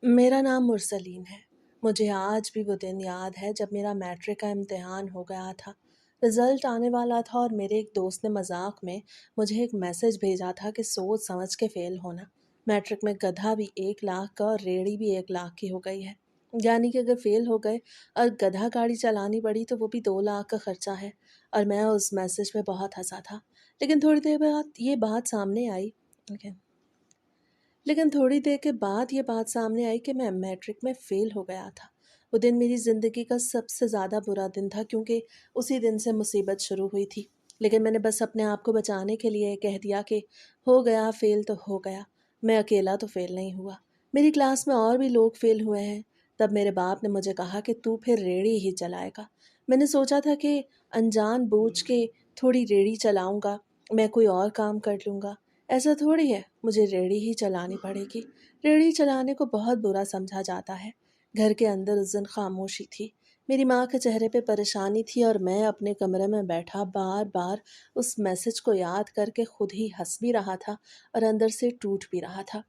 मेरा नाम मुरसलीन है। मुझे आज भी वो दिन याद है जब मेरा मैट्रिक का इम्तिहान हो गया था। रिज़ल्ट आने वाला था और मेरे एक दोस्त ने मजाक में मुझे एक मैसेज भेजा था कि सोच समझ के फ़ेल होना। मैट्रिक में गधा भी 1 लाख का और रेड़ी भी 1 लाख की हो गई है। यानी कि अगर फ़ेल हो गए और गधा गाड़ी चलानी पड़ी तो वो भी 2 लाख का खर्चा है। और मैं उस मैसेज पे बहुत हंसा था। लेकिन थोड़ी देर बाद ये बात सामने आई। लेकिन थोड़ी देर के बाद ये बात सामने आई कि मैं मैट्रिक में फ़ेल हो गया था। वो दिन मेरी ज़िंदगी का सबसे ज़्यादा बुरा दिन था क्योंकि उसी दिन से मुसीबत शुरू हुई थी। लेकिन मैंने बस अपने आप को बचाने के लिए कह दिया कि हो गया फ़ेल तो हो गया। मैं अकेला तो फ़ेल नहीं हुआ। मेरी क्लास में और भी लोग फ़ेल हुए हैं। तब मेरे बाप ने मुझे कहा कि तू फिर रेड़ी ही चलाएगा। मैंने सोचा था कि अनजान बूझ के थोड़ी रेड़ी चलाऊंगा, मैं कोई और काम कर लूँगा। ऐसा थोड़ी है, मुझे रेहड़ी ही चलानी पड़ेगी। रेहड़ी चलाने को बहुत बुरा समझा जाता है। घर के अंदर उस दिन खामोशी थी। मेरी माँ के चेहरे पे परेशानी थी और मैं अपने कमरे में बैठा बार बार उस मैसेज को याद करके खुद ही हंस भी रहा था और अंदर से टूट भी रहा था।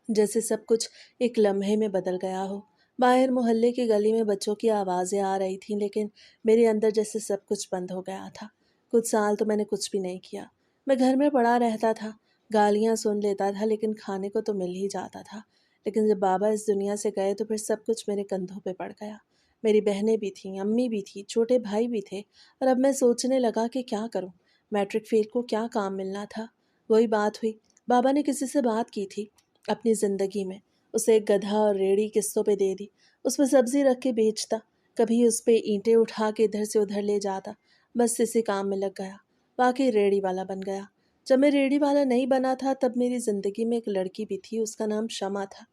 जैसे सब कुछ एक लम्हे में बदल गया हो। बाहर मोहल्ले की गली में बच्चों की आवाज़ें आ रही थीं, लेकिन मेरे अंदर जैसे सब कुछ बंद हो गया था। कुछ साल तो मैंने कुछ भी नहीं किया। मैं घर में पड़ा रहता था, गालियाँ सुन लेता था, लेकिन खाने को तो मिल ही जाता था। लेकिन जब बाबा इस दुनिया से गए तो फिर सब कुछ मेरे कंधों पे पड़ गया। मेरी बहनें भी थीं, अम्मी भी थी, छोटे भाई भी थे। और अब मैं सोचने लगा कि क्या करूं। मैट्रिक फेल को क्या काम मिलना था। वही बात हुई। बाबा ने किसी से बात की थी अपनी ज़िंदगी में। उसे एक गधा और रेड़ी किस्तों पे दे दी। उसमें सब्जी रख के बेचता, कभी उस पे ईंटें उठा के इधर से उधर ले जाता। बस इसी काम में लग गया। वाकई रेड़ी वाला बन गया। जब मैं रेड़ी वाला नहीं बना था तब मेरी ज़िंदगी में एक लड़की भी थी, उसका नाम शमा था।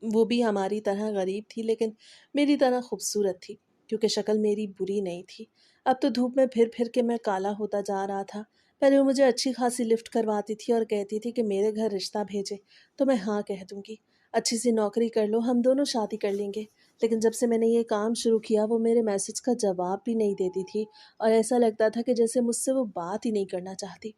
वो भी हमारी तरह गरीब थी, लेकिन मेरी तरह खूबसूरत थी, क्योंकि शक्ल मेरी बुरी नहीं थी। अब तो धूप में फिर फिर के मैं काला होता जा रहा था। पहले वो मुझे अच्छी खासी लिफ्ट करवाती थी और कहती थी कि मेरे घर रिश्ता भेजे, तो मैं हाँ कह दूंगी। अच्छी सी नौकरी कर लो, हम दोनों शादी कर लेंगे। लेकिन जब से मैंने ये काम शुरू किया वो मेरे मैसेज का जवाब भी नहीं देती थी और ऐसा लगता था कि जैसे मुझसे वो बात ही नहीं करना चाहती।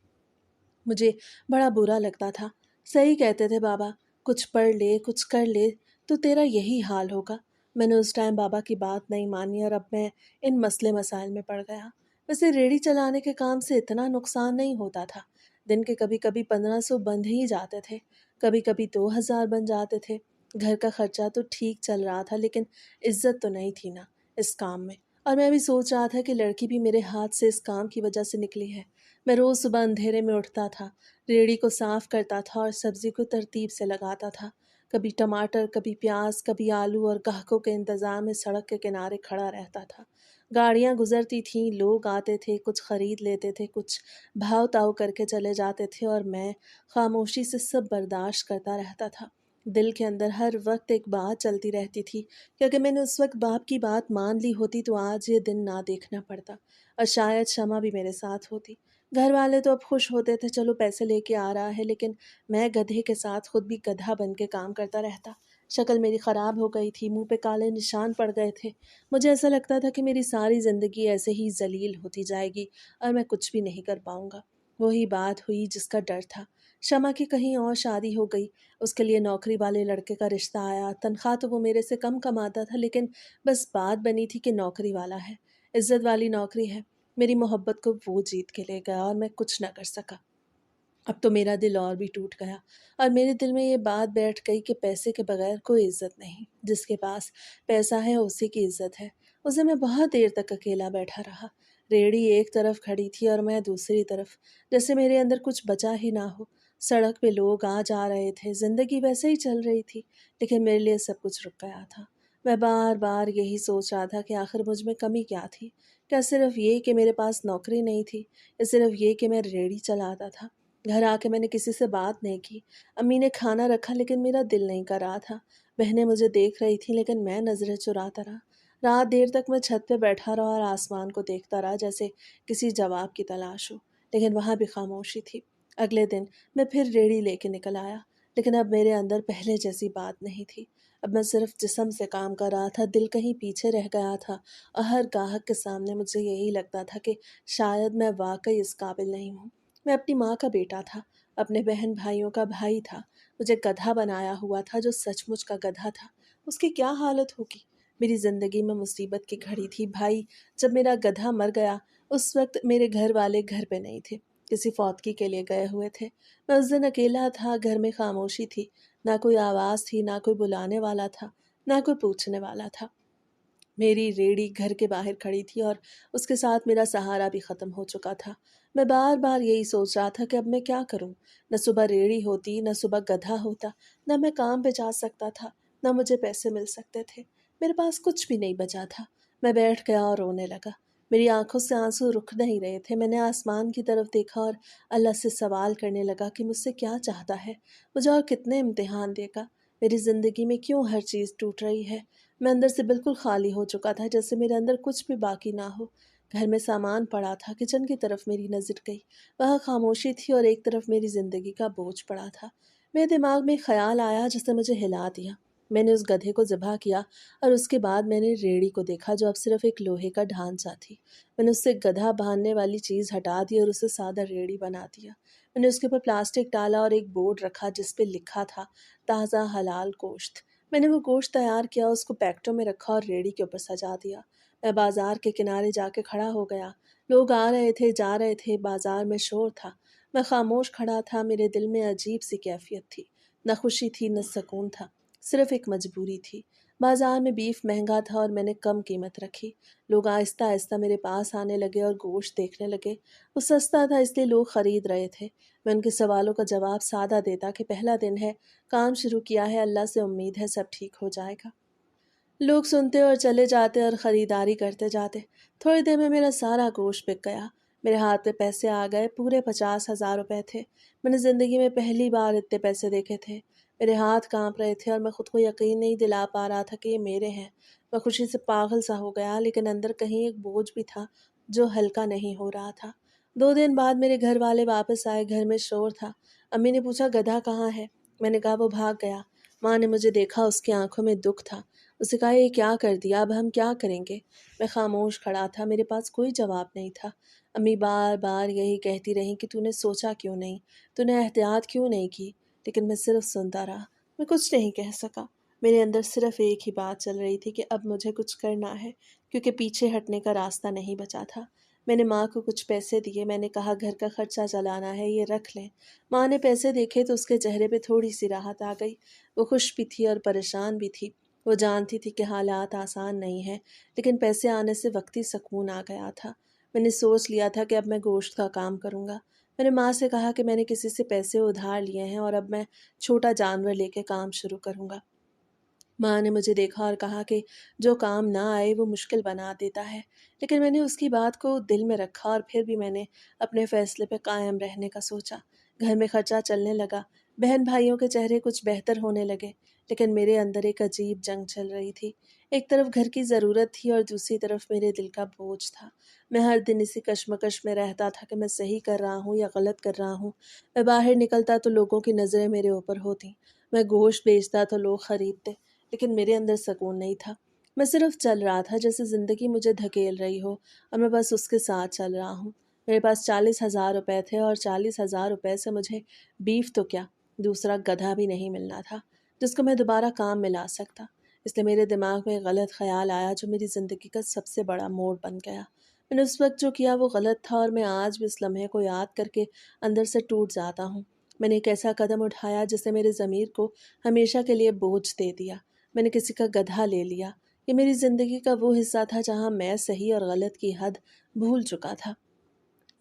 मुझे बड़ा बुरा लगता था। सही कहते थे बाबा, कुछ पढ़ ले, कुछ कर ले, तो तेरा यही हाल होगा। मैंने उस टाइम बाबा की बात नहीं मानी और अब मैं इन मसले मसाइल में पड़ गया। वैसे रेहड़ी चलाने के काम से इतना नुकसान नहीं होता था। दिन के कभी कभी 1500 बंद ही जाते थे, कभी कभी 2000 बन जाते थे। घर का खर्चा तो ठीक चल रहा था, लेकिन इज्जत तो नहीं थी ना इस काम में। और मैं भी सोच रहा था कि लड़की भी मेरे हाथ से इस काम की वजह से निकली है। मैं रोज़ सुबह अंधेरे में उठता था, रेहड़ी को साफ़ करता था और सब्ज़ी को तरतीब से लगाता था। कभी टमाटर, कभी प्याज, कभी आलू, और ग्राहकों के इंतज़ार में सड़क के किनारे खड़ा रहता था। गाड़ियाँ गुज़रती थीं, लोग आते थे, कुछ ख़रीद लेते थे, कुछ भाव-ताव करके चले जाते थे और मैं खामोशी से सब बर्दाश्त करता रहता था। दिल के अंदर हर वक़्त एक बात चलती रहती थी कि अगर मैंने उस वक़्त बाप की बात मान ली होती तो आज ये दिन ना देखना पड़ता और शायद क्षमा भी मेरे साथ होती। घर वाले तो अब खुश होते थे, चलो पैसे लेके आ रहा है, लेकिन मैं गधे के साथ खुद भी गधा बन के काम करता रहता। शक्ल मेरी ख़राब हो गई थी, मुंह पे काले निशान पड़ गए थे। मुझे ऐसा लगता था कि मेरी सारी ज़िंदगी ऐसे ही जलील होती जाएगी और मैं कुछ भी नहीं कर पाऊंगा। वही बात हुई जिसका डर था। शमा की कहीं और शादी हो गई। उसके लिए नौकरी वाले लड़के का रिश्ता आया। तनख्वाह तो वो मेरे से कम कमाता था, लेकिन बस बात बनी थी कि नौकरी वाला है, इज्जत वाली नौकरी है। मेरी मोहब्बत को वो जीत के ले गया और मैं कुछ न कर सका। अब तो मेरा दिल और भी टूट गया और मेरे दिल में ये बात बैठ गई कि पैसे के बगैर कोई इज्जत नहीं। जिसके पास पैसा है उसी की इज्जत है। उसे मैं बहुत देर तक अकेला बैठा रहा। रेहड़ी एक तरफ खड़ी थी और मैं दूसरी तरफ, जैसे मेरे अंदर कुछ बचा ही ना हो। सड़क पे लोग आ जा रहे थे, जिंदगी वैसे ही चल रही थी, लेकिन मेरे लिए सब कुछ रुक गया था। मैं बार बार यही सोच रहा था कि आखिर मुझ में कमी क्या थी। क्या सिर्फ ये कि मेरे पास नौकरी नहीं थी, या सिर्फ ये कि मैं रेहड़ी चलाता था। घर आके मैंने किसी से बात नहीं की। अम्मी ने खाना रखा, लेकिन मेरा दिल नहीं कर रहा था। बहनें मुझे देख रही थीं, लेकिन मैं नज़रें चुराता रहा। रात देर तक मैं छत पे बैठा रहा और आसमान को देखता रहा, जैसे किसी जवाब की तलाश हो। लेकिन वहाँ भी खामोशी थी। अगले दिन मैं फिर रेड़ी लेके निकल आया, लेकिन अब मेरे अंदर पहले जैसी बात नहीं थी। अब मैं सिर्फ जिस्म से काम कर रहा था, दिल कहीं पीछे रह गया था और हर ग्राहक के सामने मुझे यही लगता था कि शायद मैं वाकई इस काबिल नहीं हूँ। मैं अपनी माँ का बेटा था, अपने बहन भाइयों का भाई था। मुझे गधा बनाया हुआ था, जो सचमुच का गधा था। उसकी क्या हालत होगी। मेरी ज़िंदगी में मुसीबत की घड़ी थी भाई। जब मेरा गधा मर गया, उस वक्त मेरे घर वाले घर पे नहीं थे, किसी फौतगी के लिए गए हुए थे। मैं उस दिन अकेला था, घर में खामोशी थी। ना कोई आवाज़ थी, ना कोई बुलाने वाला था, ना कोई पूछने वाला था। मेरी रेड़ी घर के बाहर खड़ी थी और उसके साथ मेरा सहारा भी ख़त्म हो चुका था। मैं बार बार यही सोच रहा था कि अब मैं क्या करूं। न सुबह रेड़ी होती, न सुबह गधा होता, न मैं काम पे जा सकता था, न मुझे पैसे मिल सकते थे। मेरे पास कुछ भी नहीं बचा था। मैं बैठ गया और रोने लगा। मेरी आंखों से आंसू रुक नहीं रहे थे। मैंने आसमान की तरफ देखा और अल्लाह से सवाल करने लगा कि मुझसे क्या चाहता है, मुझे और कितने इम्तिहान देगा। मेरी ज़िंदगी में क्यों हर चीज़ टूट रही है। मैं अंदर से बिल्कुल खाली हो चुका था, जैसे मेरे अंदर कुछ भी बाकी ना हो। घर में सामान पड़ा था, किचन की तरफ मेरी नज़र गई। वहाँ खामोशी थी और एक तरफ मेरी ज़िंदगी का बोझ पड़ा था। मेरे दिमाग में एक ख्याल आया जिसने मुझे हिला दिया। मैंने उस गधे को ज़िबा किया और उसके बाद मैंने रेड़ी को देखा, जो अब सिर्फ एक लोहे का ढांचा थी। मैंने उससे गधा बांधने वाली चीज़ हटा दी और उसे सादा रेड़ी बना दिया। मैंने उसके ऊपर प्लास्टिक डाला और एक बोर्ड रखा जिस पे लिखा था, ताज़ा हलाल गोश्त। मैंने वो गोश्त तैयार किया, उसको पैकेटों में रखा और रेडी के ऊपर सजा दिया। मैं बाजार के किनारे जाके खड़ा हो गया। लोग आ रहे थे, जा रहे थे, बाजार में शोर था। मैं खामोश खड़ा था। मेरे दिल में अजीब सी कैफियत थी। न खुशी थी, न सुकून था, सिर्फ एक मजबूरी थी। बाजार में बीफ महंगा था और मैंने कम कीमत रखी। लोग आहिस्ता आहिस्ता मेरे पास आने लगे और गोश्त देखने लगे। वो सस्ता था, इसलिए लोग खरीद रहे थे। मैं उनके सवालों का जवाब सादा देता कि पहला दिन है, काम शुरू किया है, अल्लाह से उम्मीद है सब ठीक हो जाएगा। लोग सुनते और चले जाते और ख़रीदारी करते जाते। थोड़ी देर में मेरा सारा गोश्त बिक गया। मेरे हाथ में पैसे आ गए, पूरे 50,000 रुपये थे। मैंने ज़िंदगी में पहली बार इतने पैसे देखे थे। मेरे हाथ कांप रहे थे और मैं खुद को यकीन नहीं दिला पा रहा था कि ये मेरे हैं। मैं खुशी से पागल सा हो गया, लेकिन अंदर कहीं एक बोझ भी था जो हल्का नहीं हो रहा था। 2 दिन बाद मेरे घर वाले वापस आए। घर में शोर था। अम्मी ने पूछा, गधा कहाँ है। मैंने कहा, वो भाग गया। माँ ने मुझे देखा, उसकी आंखों में दुख था। उसे कहा, ये क्या कर दिया, अब हम क्या करेंगे। मैं खामोश खड़ा था, मेरे पास कोई जवाब नहीं था। अम्मी बार बार यही कहती रही कि तूने सोचा क्यों नहीं, तूने एहतियात क्यों नहीं की। लेकिन मैं सिर्फ सुनता रहा। मैं कुछ नहीं कह सका। मेरे अंदर सिर्फ एक ही बात चल रही थी कि अब मुझे कुछ करना है, क्योंकि पीछे हटने का रास्ता नहीं बचा था। मैंने माँ को कुछ पैसे दिए। मैंने कहा, घर का खर्चा चलाना है, ये रख लें। माँ ने पैसे देखे तो उसके चेहरे पे थोड़ी सी राहत आ गई। वो खुश भी थी और परेशान भी थी। वो जानती थी कि हालात आसान नहीं हैं, लेकिन पैसे आने से वक्ती सुकून आ गया था। मैंने सोच लिया था कि अब मैं गोश्त का काम करूँगा। मैंने माँ से कहा कि मैंने किसी से पैसे उधार लिए हैं और अब मैं छोटा जानवर लेके काम शुरू करूँगा। माँ ने मुझे देखा और कहा कि जो काम ना आए वो मुश्किल बना देता है। लेकिन मैंने उसकी बात को दिल में रखा और फिर भी मैंने अपने फ़ैसले पे कायम रहने का सोचा। घर में खर्चा चलने लगा। बहन भाइयों के चेहरे कुछ बेहतर होने लगे, लेकिन मेरे अंदर एक अजीब जंग चल रही थी। एक तरफ घर की ज़रूरत थी और दूसरी तरफ मेरे दिल का बोझ था। मैं हर दिन इसी कश्मकश में रहता था कि मैं सही कर रहा हूँ या गलत कर रहा हूँ। मैं बाहर निकलता तो लोगों की नज़रें मेरे ऊपर होती। मैं गोश्त बेचता तो लोग खरीदते, लेकिन मेरे अंदर सुकून नहीं था। मैं सिर्फ चल रहा था, जैसे ज़िंदगी मुझे धकेल रही हो और मैं बस उसके साथ चल रहा हूँ। मेरे पास 40,000 रुपये थे और 40,000 रुपये से मुझे बीफ तो क्या, दूसरा गधा भी नहीं मिलना था जिसको मैं दोबारा काम में ला सकता। इसलिए मेरे दिमाग में एक गलत ख्याल आया जो मेरी ज़िंदगी का सबसे बड़ा मोड़ बन गया। मैंने उस वक्त जो किया वो गलत था और मैं आज भी इस लम्हे को याद करके अंदर से टूट जाता हूँ। मैंने एक ऐसा कदम उठाया जिसने मेरे ज़मीर को हमेशा के लिए बोझ दे दिया। मैंने किसी का गधा ले लिया। ये मेरी ज़िंदगी का वो हिस्सा था जहाँ मैं सही और गलत की हद भूल चुका था।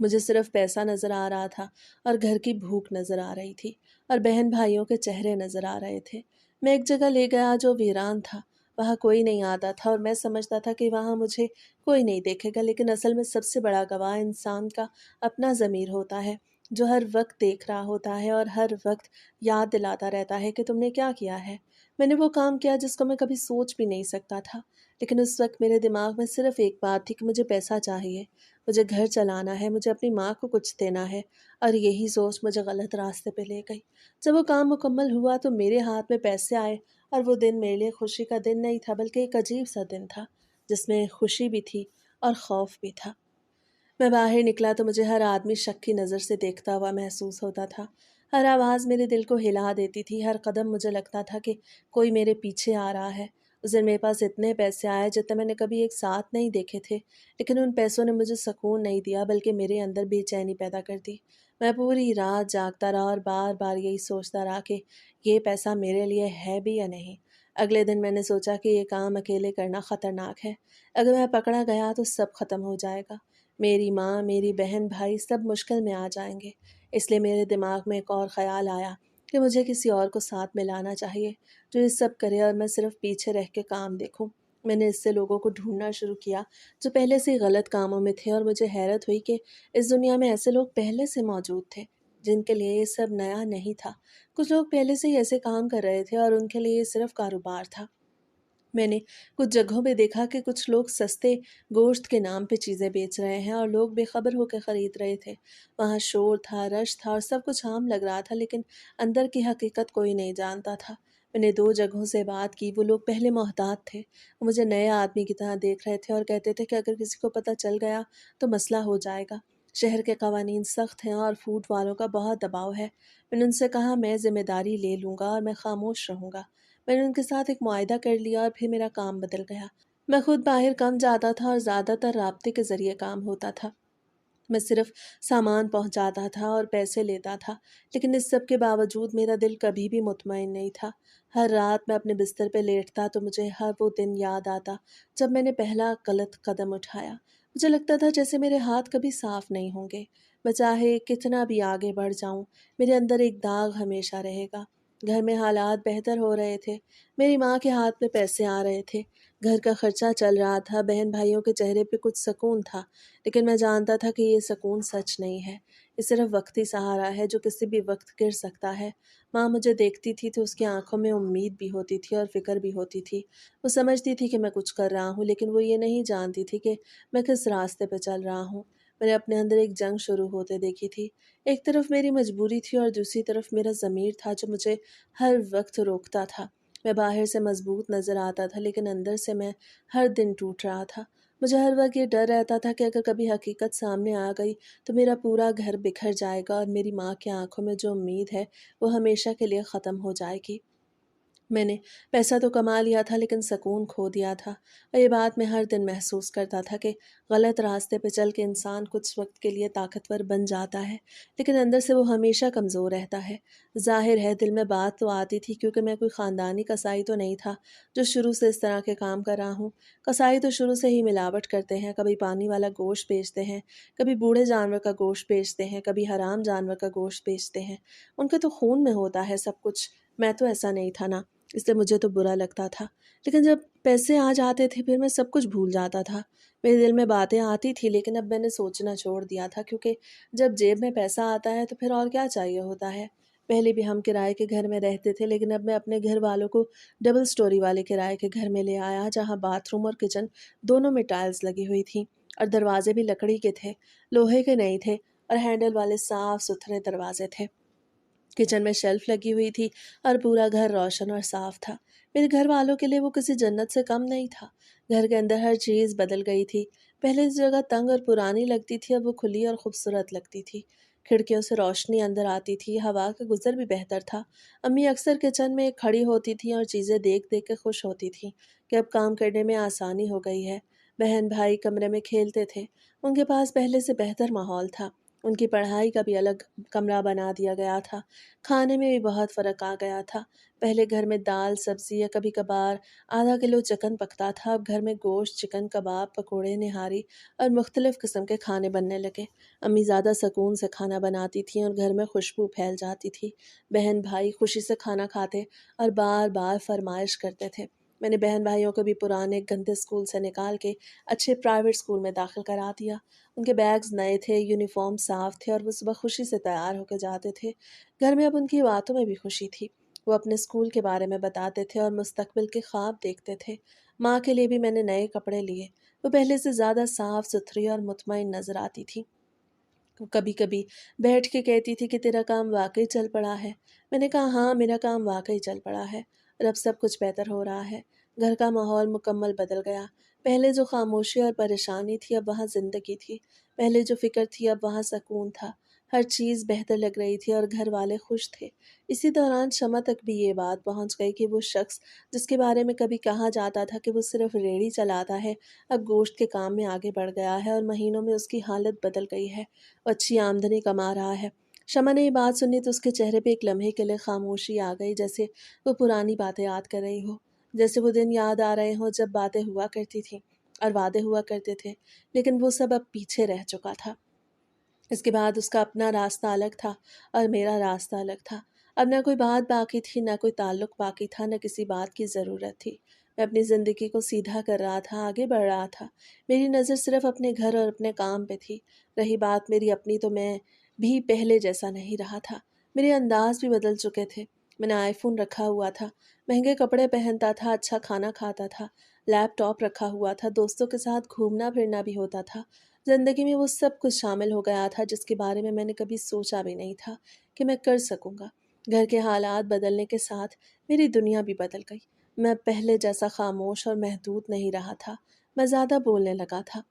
मुझे सिर्फ पैसा नज़र आ रहा था और घर की भूख नज़र आ रही थी और बहन भाइयों के चेहरे नज़र आ रहे थे। मैं एक जगह ले गया जो वीरान था। वहाँ कोई नहीं आता था और मैं समझता था कि वहाँ मुझे कोई नहीं देखेगा, लेकिन असल में सबसे बड़ा गवाह इंसान का अपना ज़मीर होता है, जो हर वक्त देख रहा होता है और हर वक्त याद दिलाता रहता है कि तुमने क्या किया है। मैंने वो काम किया जिसको मैं कभी सोच भी नहीं सकता था, लेकिन उस वक्त मेरे दिमाग में सिर्फ एक बात थी कि मुझे पैसा चाहिए, मुझे घर चलाना है, मुझे अपनी माँ को कुछ देना है। और यही सोच मुझे गलत रास्ते पे ले गई। जब वो काम मुकम्मल हुआ तो मेरे हाथ में पैसे आए और वो दिन मेरे लिए खुशी का दिन नहीं था, बल्कि एक अजीब सा दिन था जिसमें खुशी भी थी और खौफ भी था। मैं बाहर निकला तो मुझे हर आदमी शक की नज़र से देखता हुआ महसूस होता था। हर आवाज़ मेरे दिल को हिला देती थी, हर कदम मुझे लगता था कि कोई मेरे पीछे आ रहा है। उस दिन मेरे पास इतने पैसे आए जितने मैंने कभी एक साथ नहीं देखे थे, लेकिन उन पैसों ने मुझे सुकून नहीं दिया बल्कि मेरे अंदर बेचैनी पैदा कर दी। मैं पूरी रात जागता रहा और बार-बार यही सोचता रहा कि ये पैसा मेरे लिए है भी या नहीं। अगले दिन मैंने सोचा कि ये काम अकेले करना ख़तरनाक है। अगर मैं पकड़ा गया तो सब ख़त्म हो जाएगा। मेरी माँ, मेरी बहन, भाई सब मुश्किल में आ जाएँगे। इसलिए मेरे दिमाग में एक और ख़्याल आया कि मुझे किसी और को साथ में लाना चाहिए, जो ये सब करे और मैं सिर्फ़ पीछे रह के काम देखूँ। मैंने इससे लोगों को ढूँढना शुरू किया, जो पहले से ही गलत कामों में थे और मुझे हैरत हुई कि इस दुनिया में ऐसे लोग पहले से मौजूद थे, जिनके लिए ये सब नया नहीं था। कुछ लोग पहले से ही ऐसे काम कर रहे थे और उनके लिए ये सिर्फ़ कारोबार था। मैंने कुछ जगहों पे देखा कि कुछ लोग सस्ते गोश्त के नाम पे चीज़ें बेच रहे हैं और लोग बेखबर होकर ख़रीद रहे थे। वहाँ शोर था, रश था और सब कुछ आम लग रहा था, लेकिन अंदर की हकीकत कोई नहीं जानता था। मैंने 2 जगहों से बात की, वो लोग पहले मोहतात थे। वो मुझे नए आदमी की तरह देख रहे थे और कहते थे कि अगर किसी को पता चल गया तो मसला हो जाएगा। शहर के कवानीन सख्त हैं और फूट वालों का बहुत दबाव है। मैंने उनसे कहा मैं ज़िम्मेदारी ले लूँगा और मैं खामोश रहूँगा। मैंने उनके साथ एक मुआहदा कर लिया और फिर मेरा काम बदल गया। मैं खुद बाहर कम जाता था और ज़्यादातर राब्ते के ज़रिए काम होता था। मैं सिर्फ़ सामान पहुँचाता था और पैसे लेता था, लेकिन इस सब के बावजूद मेरा दिल कभी भी मुतमईन नहीं था। हर रात मैं अपने बिस्तर पे लेटता तो मुझे हर वो दिन याद आता जब मैंने पहला गलत कदम उठाया। मुझे लगता था जैसे मेरे हाथ कभी साफ़ नहीं होंगे। मैं चाहे कितना भी आगे बढ़ जाऊँ, मेरे अंदर एक दाग हमेशा रहेगा। घर में हालात बेहतर हो रहे थे। मेरी माँ के हाथ में पैसे आ रहे थे। घर का खर्चा चल रहा था, बहन-भाइयों के चेहरे पे कुछ सुकून था। लेकिन मैं जानता था कि ये सुकून सच नहीं है। ये सिर्फ़ वक़्ती सहारा है जो किसी भी वक़्त गिर सकता है। माँ मुझे देखती थी तो उसकी आँखों में उम्मीद भी होती थी और फ़िक्र भी होती थी। वो समझती थी कि मैं कुछ कर रहा हूँ, लेकिन वो ये नहीं जानती थी कि मैं किस रास्ते पे चल रहा हूँ। मैंने अपने अंदर एक जंग शुरू होते देखी थी। एक तरफ मेरी मजबूरी थी और दूसरी तरफ मेरा ज़मीर था जो मुझे हर वक़्त रोकता था। मैं बाहर से मज़बूत नज़र आता था, लेकिन अंदर से मैं हर दिन टूट रहा था। मुझे हर वक़्त ये डर रहता था कि अगर कभी हकीकत सामने आ गई तो मेरा पूरा घर बिखर जाएगा और मेरी माँ की आँखों में जो उम्मीद है वो हमेशा के लिए ख़त्म हो जाएगी। मैंने पैसा तो कमा लिया था लेकिन सुकून खो दिया था और ये बात मैं हर दिन महसूस करता था कि गलत रास्ते पे चल के इंसान कुछ वक्त के लिए ताकतवर बन जाता है, लेकिन अंदर से वो हमेशा कमज़ोर रहता है। ज़ाहिर है दिल में बात तो आती थी क्योंकि मैं कोई ख़ानदानी कसाई तो नहीं था जो शुरू से इस तरह के काम कर रहा हूँ। कसाई तो शुरू से ही मिलावट करते हैं, कभी पानी वाला गोश्त बेचते हैं, कभी बूढ़े जानवर का गोश्त बेचते हैं, कभी हराम जानवर का गोश्त बेचते हैं। उनके तो खून में होता है सब कुछ। मैं तो ऐसा नहीं था ना, इसलिए मुझे तो बुरा लगता था। लेकिन जब पैसे आ जाते थे फिर मैं सब कुछ भूल जाता था। मेरे दिल में बातें आती थी लेकिन अब मैंने सोचना छोड़ दिया था क्योंकि जब जेब में पैसा आता है तो फिर और क्या चाहिए होता है। पहले भी हम किराए के घर में रहते थे, लेकिन अब मैं अपने घर वालों को डबल स्टोरी वाले किराए के घर में ले आया जहाँ बाथरूम और किचन दोनों में टाइल्स लगी हुई थी और दरवाजे भी लकड़ी के थे, लोहे के नहीं थे और हैंडल वाले साफ सुथरे दरवाजे थे। किचन में शेल्फ लगी हुई थी और पूरा घर रोशन और साफ था। मेरे घर वालों के लिए वो किसी जन्नत से कम नहीं था। घर के अंदर हर चीज़ बदल गई थी। पहले इस जगह तंग और पुरानी लगती थी, अब वो खुली और खूबसूरत लगती थी। खिड़कियों से रोशनी अंदर आती थी, हवा का गुजर भी बेहतर था। अम्मी अक्सर किचन में खड़ी होती थी और चीज़ें देख देख के खुश होती थी कि अब काम करने में आसानी हो गई है। बहन भाई कमरे में खेलते थे। उनके पास पहले से बेहतर माहौल था। उनकी पढ़ाई का भी अलग कमरा बना दिया गया था। खाने में भी बहुत फ़र्क आ गया था। पहले घर में दाल, सब्ज़ी या कभी-कभार आधा किलो चिकन पकता था, अब घर में गोश्त, चिकन, कबाब, पकोड़े, निहारी और मुख्तलिफ़ किस्म के खाने बनने लगे। अम्मी ज़्यादा सुकून से खाना बनाती थीं और घर में खुशबू फैल जाती थी। बहन-भाई खुशी से खाना खाते और बार-बार फ़रमाइश करते थे। मैंने बहन-भाइयों को भी पुराने गंदे स्कूल से निकाल के अच्छे प्राइवेट स्कूल में दाखिल करा दिया। उनके बैग्स नए थे, यूनिफ़ॉर्म साफ़ थे और वो सुबह खुशी से तैयार होकर जाते थे। घर में अब उनकी बातों में भी खुशी थी। वो अपने स्कूल के बारे में बताते थे और मुस्तकबिल के ख्वाब देखते थे। माँ के लिए भी मैंने नए कपड़े लिए। वो पहले से ज़्यादा साफ़-सुथरी और मुतमईन नज़र आती थी। वो कभी-कभी बैठ के कहती थी कि तेरा काम वाक़ई चल पड़ा है। मैंने कहा हाँ, मेरा काम वाक़ई चल पड़ा है और अब सब कुछ बेहतर हो रहा है। घर का माहौल मुकम्मल बदल गया। पहले जो खामोशी और परेशानी थी अब वहाँ ज़िंदगी थी। पहले जो फ़िक्र थी अब वहाँ सुकून था। हर चीज़ बेहतर लग रही थी और घर वाले खुश थे। इसी दौरान शमा तक भी ये बात पहुंच गई कि वो शख्स जिसके बारे में कभी कहा जाता था कि वो सिर्फ रेहड़ी चलाता है, अब गोश्त के काम में आगे बढ़ गया है और महीनों में उसकी हालत बदल गई है। वो अच्छी आमदनी कमा रहा है। शमा ने ये बात सुनी तो उसके चेहरे पे एक लम्हे के लिए खामोशी आ गई, जैसे वो पुरानी बातें याद कर रही हो, जैसे वो दिन याद आ रहे हों जब बातें हुआ करती थी और वादे हुआ करते थे, लेकिन वो सब अब पीछे रह चुका था। इसके बाद उसका अपना रास्ता अलग था और मेरा रास्ता अलग था। अब ना कोई बात बाकी थी, ना कोई ताल्लुक बाकी था, ना किसी बात की ज़रूरत थी। मैं अपनी ज़िंदगी को सीधा कर रहा था, आगे बढ़ रहा था। मेरी नज़र सिर्फ अपने घर और अपने काम पे थी। रही बात मेरी अपनी, तो मैं भी पहले जैसा नहीं रहा था। मेरे अंदाज भी बदल चुके थे। मैंने आईफ़ोन रखा हुआ था, महंगे कपड़े पहनता था, अच्छा खाना खाता था, लैपटॉप रखा हुआ था, दोस्तों के साथ घूमना फिरना भी होता था। ज़िंदगी में वो सब कुछ शामिल हो गया था जिसके बारे में मैंने कभी सोचा भी नहीं था कि मैं कर सकूँगा। घर के हालात बदलने के साथ मेरी दुनिया भी बदल गई। मैं पहले जैसा खामोश और महदूद नहीं रहा था। मैं ज़्यादा बोलने लगा था,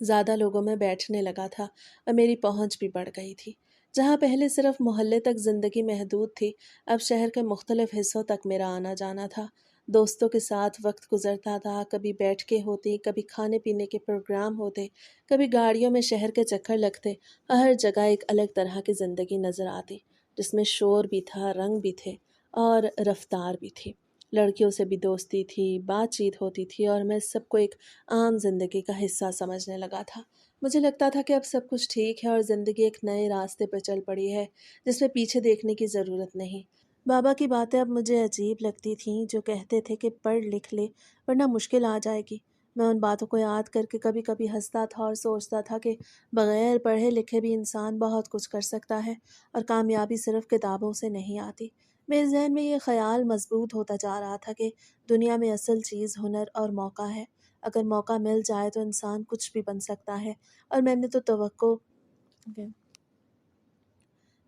ज़्यादा लोगों में बैठने लगा था और मेरी पहुंच भी बढ़ गई थी। जहाँ पहले सिर्फ मोहल्ले तक ज़िंदगी महदूद थी, अब शहर के मुख्तलिफ हिस्सों तक मेरा आना जाना था। दोस्तों के साथ वक्त गुजरता था, कभी बैठ के होती, कभी खाने पीने के प्रोग्राम होते, कभी गाड़ियों में शहर के चक्कर लगते और हर जगह एक अलग तरह की ज़िंदगी नज़र आती, जिसमें शोर भी था, रंग भी थे और रफ्तार भी थी। लड़कियों से भी दोस्ती थी, बातचीत होती थी और मैं सबको एक आम जिंदगी का हिस्सा समझने लगा था। मुझे लगता था कि अब सब कुछ ठीक है और ज़िंदगी एक नए रास्ते पर चल पड़ी है, जिसमें पीछे देखने की ज़रूरत नहीं। बाबा की बातें अब मुझे अजीब लगती थीं, जो कहते थे कि पढ़ लिख ले वरना मुश्किल आ जाएगी। मैं उन बातों को याद करके कभी कभी हंसता था और सोचता था कि बगैर पढ़े लिखे भी इंसान बहुत कुछ कर सकता है और कामयाबी सिर्फ किताबों से नहीं आती। मेरे जहन में ये ख्याल मजबूत होता जा रहा था कि दुनिया में असल चीज़ हुनर और मौका है। अगर मौका मिल जाए तो इंसान कुछ भी बन सकता है और मैंने तो तवक्को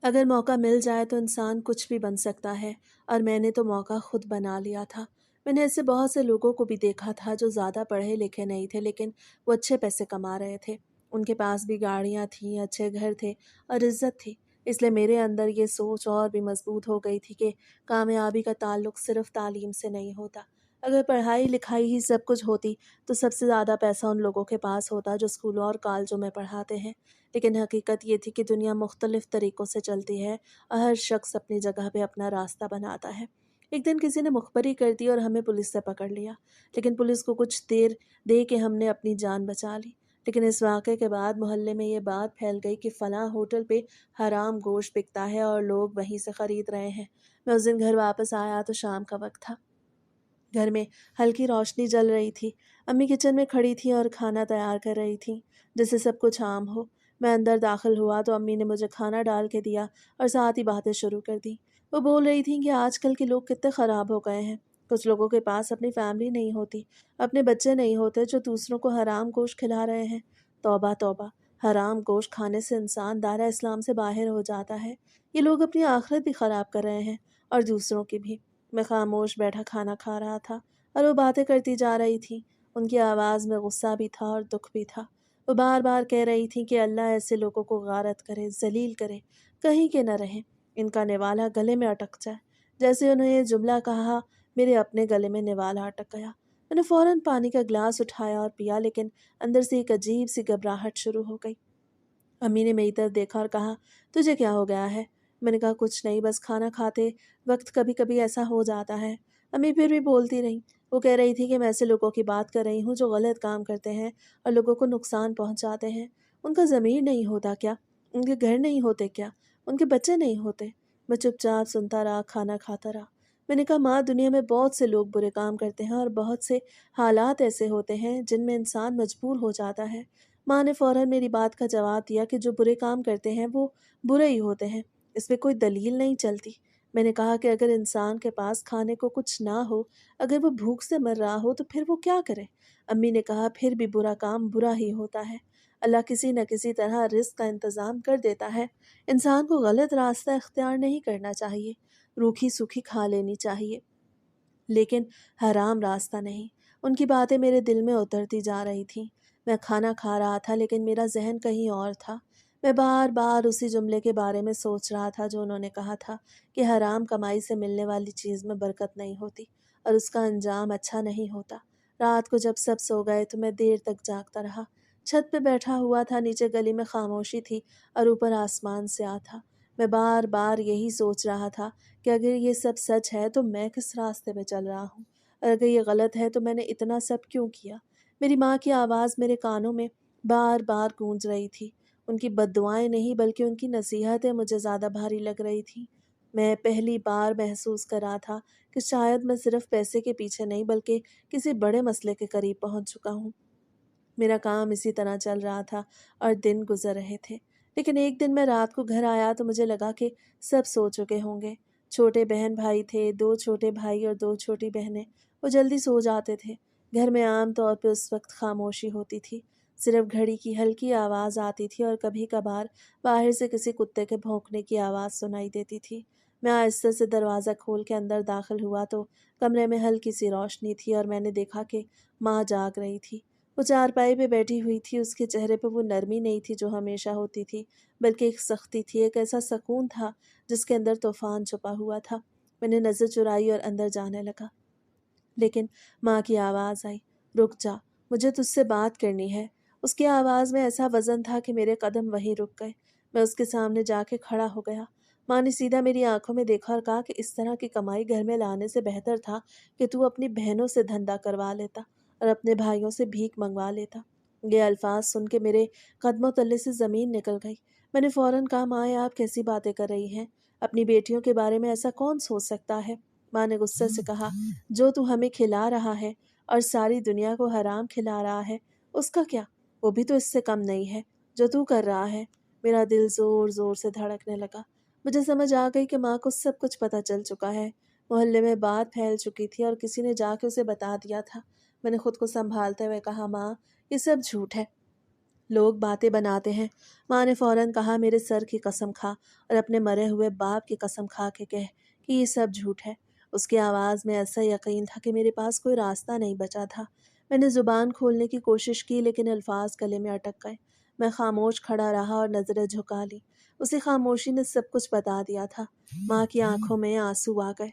अगर मौका मिल जाए तो इंसान कुछ भी बन सकता है और मैंने तो मौका खुद बना लिया था। मैंने ऐसे बहुत से लोगों को भी देखा था जो ज़्यादा पढ़े लिखे नहीं थे, लेकिन वो अच्छे पैसे कमा रहे थे। उनके पास भी गाड़ियाँ थीं, अच्छे घर थे और इज्जत थी। इसलिए मेरे अंदर ये सोच और भी मजबूत हो गई थी कि कामयाबी का ताल्लुक सिर्फ तालीम से नहीं होता। अगर पढ़ाई लिखाई ही सब कुछ होती तो सबसे ज़्यादा पैसा उन लोगों के पास होता जो स्कूलों और कॉलेजों में पढ़ाते हैं। लेकिन हकीकत ये थी कि दुनिया मुख्तलिफ तरीक़ों से चलती है और हर शख्स अपनी जगह पे अपना रास्ता बनाता है। एक दिन किसी ने मुखबरी कर दी और हमें पुलिस से पकड़ लिया, लेकिन पुलिस को कुछ देर दे के हमने अपनी जान बचा ली। लेकिन इस वाक़े के बाद मोहल्ले में ये बात फैल गई कि फ़लाँ होटल पे हराम गोश्त बिकता है और लोग वहीं से ख़रीद रहे हैं। मैं उस दिन घर वापस आया तो शाम का वक्त था। घर में हल्की रोशनी जल रही थी। अम्मी किचन में खड़ी थी और खाना तैयार कर रही थी, जैसे सब कुछ आम हो। मैं अंदर दाखिल हुआ तो अम्मी ने मुझे खाना डाल के दिया और साथ ही बातें शुरू कर दी। वो बोल रही थी कि आजकल के लोग कितने ख़राब हो गए हैं। कुछ लोगों के पास अपनी फैमिली नहीं होती, अपने बच्चे नहीं होते, जो दूसरों को हराम गोश्त खिला रहे हैं। तौबा तौबा, हराम गोश्त खाने से इंसान दायरा इस्लाम से बाहर हो जाता है। ये लोग अपनी आखिरत भी ख़राब कर रहे हैं और दूसरों की भी। मैं खामोश बैठा खाना खा रहा था और वो बातें करती जा रही थी। उनकी आवाज़ में गुस्सा भी था और दुख भी था। वो बार बार कह रही थी कि अल्लाह ऐसे लोगों को गारत करे, जलील करे, कहीं के न रहें, इनका निवाला गले में अटक जाए। जैसे उन्होंने ये जुमला कहा, मेरे अपने गले में निवाला अटक गया। मैंने फ़ौरन पानी का गिलास उठाया और पिया, लेकिन अंदर से एक अजीब सी घबराहट शुरू हो गई। अम्मी ने मेरी तरफ देखा और कहा, तुझे क्या हो गया है? मैंने कहा, कुछ नहीं, बस खाना खाते वक्त कभी कभी ऐसा हो जाता है। अम्मी फिर भी बोलती रही। वो कह रही थी कि मैं ऐसे लोगों की बात कर रही हूँ जो गलत काम करते हैं और लोगों को नुकसान पहुँचाते हैं। उनका ज़मीर नहीं होता क्या? उनके घर नहीं होते क्या? उनके बच्चे नहीं होते? मैं चुपचाप सुनता रहा, खाना खाता रहा। मैंने कहा, माँ, दुनिया में बहुत से लोग बुरे काम करते हैं और बहुत से हालात ऐसे होते हैं जिनमें इंसान मजबूर हो जाता है। माँ ने फ़ौरन मेरी बात का जवाब दिया कि जो बुरे काम करते हैं वो बुरे ही होते हैं, इसमें कोई दलील नहीं चलती। मैंने कहा कि अगर इंसान के पास खाने को कुछ ना हो, अगर वो भूख से मर रहा हो तो फिर वो क्या करे? अम्मी ने कहा, फिर भी बुरा काम बुरा ही होता है। अल्लाह किसी न किसी तरह रिज़्क का इंतज़ाम कर देता है। इंसान को गलत रास्ता इख्तियार नहीं करना चाहिए, रूखी सूखी खा लेनी चाहिए, लेकिन हराम रास्ता नहीं। उनकी बातें मेरे दिल में उतरती जा रही थीं। मैं खाना खा रहा था, लेकिन मेरा ज़हन कहीं और था। मैं बार बार उसी जुमले के बारे में सोच रहा था जो उन्होंने कहा था कि हराम कमाई से मिलने वाली चीज़ में बरकत नहीं होती और उसका अंजाम अच्छा नहीं होता। रात को जब सब सो गए तो मैं देर तक जागता रहा। छत पे बैठा हुआ था, नीचे गली में खामोशी थी और ऊपर आसमान स्याह था। मैं बार बार यही सोच रहा था कि अगर ये सब सच है तो मैं किस रास्ते पे चल रहा हूँ, और अगर ये गलत है तो मैंने इतना सब क्यों किया। मेरी माँ की आवाज़ मेरे कानों में बार बार गूंज रही थी। उनकी बद्दुआएं नहीं बल्कि उनकी नसीहतें मुझे ज़्यादा भारी लग रही थी। मैं पहली बार महसूस कर रहा था कि शायद मैं सिर्फ पैसे के पीछे नहीं बल्कि किसी बड़े मसले के करीब पहुंच चुका हूँ। मेरा काम इसी तरह चल रहा था और दिन गुजर रहे थे। लेकिन एक दिन मैं रात को घर आया तो मुझे लगा कि सब सो चुके होंगे। छोटे बहन भाई थे, दो छोटे भाई और दो छोटी बहनें। वो जल्दी सो जाते थे। घर में आम तौर पे उस वक्त खामोशी होती थी। सिर्फ घड़ी की हल्की आवाज़ आती थी और कभी कभार बाहर से किसी कुत्ते के भौंकने की आवाज़ सुनाई देती थी। मैं आहिस्ते से दरवाज़ा खोल के अंदर दाखिल हुआ तो कमरे में हल्की सी रोशनी थी और मैंने देखा कि माँ जाग रही थी। वो चारपाई पे बैठी हुई थी। उसके चेहरे पे वो नरमी नहीं थी जो हमेशा होती थी, बल्कि एक सख्ती थी, एक ऐसा सकून था जिसके अंदर तूफान छुपा हुआ था। मैंने नज़र चुराई और अंदर जाने लगा, लेकिन माँ की आवाज़ आई, रुक जा, मुझे तुझसे बात करनी है। उसकी आवाज़ में ऐसा वज़न था कि मेरे कदम वहीं रुक गए। मैं उसके सामने जाके खड़ा हो गया। माँ ने सीधा मेरी आंखों में देखा और कहा कि इस तरह की कमाई घर में लाने से बेहतर था कि तू अपनी बहनों से धंधा करवा लेता और अपने भाइयों से भीख मंगवा लेता। ये अल्फाज सुन के मेरे कदमों तले से ज़मीन निकल गई। मैंने फ़ौरन कहा, माँ ये आप कैसी बातें कर रही हैं? अपनी बेटियों के बारे में ऐसा कौन सोच सकता है? माँ ने गुस्से से कहा, जो तू हमें खिला रहा है और सारी दुनिया को हराम खिला रहा है, उसका क्या? वो भी तो इससे कम नहीं है जो तू कर रहा है। मेरा दिल जोर जोर से धड़कने लगा। मुझे समझ आ गई कि माँ को सब कुछ पता चल चुका है। मोहल्ले में बात फैल चुकी थी और किसी ने जाके उसे बता दिया था। मैंने खुद को संभालते हुए कहा, माँ ये सब झूठ है, लोग बातें बनाते हैं। माँ ने फौरन कहा, मेरे सर की कसम खा और अपने मरे हुए बाप की कसम खा के कह कि ये सब झूठ है। उसकी आवाज़ में ऐसा यकीन था कि मेरे पास कोई रास्ता नहीं बचा था। मैंने ज़ुबान खोलने की कोशिश की लेकिन अल्फाज गले में अटक गए। मैं खामोश खड़ा रहा और नज़रें झुका ली। उसी खामोशी ने सब कुछ बता दिया था। माँ की आंखों में आंसू आ गए,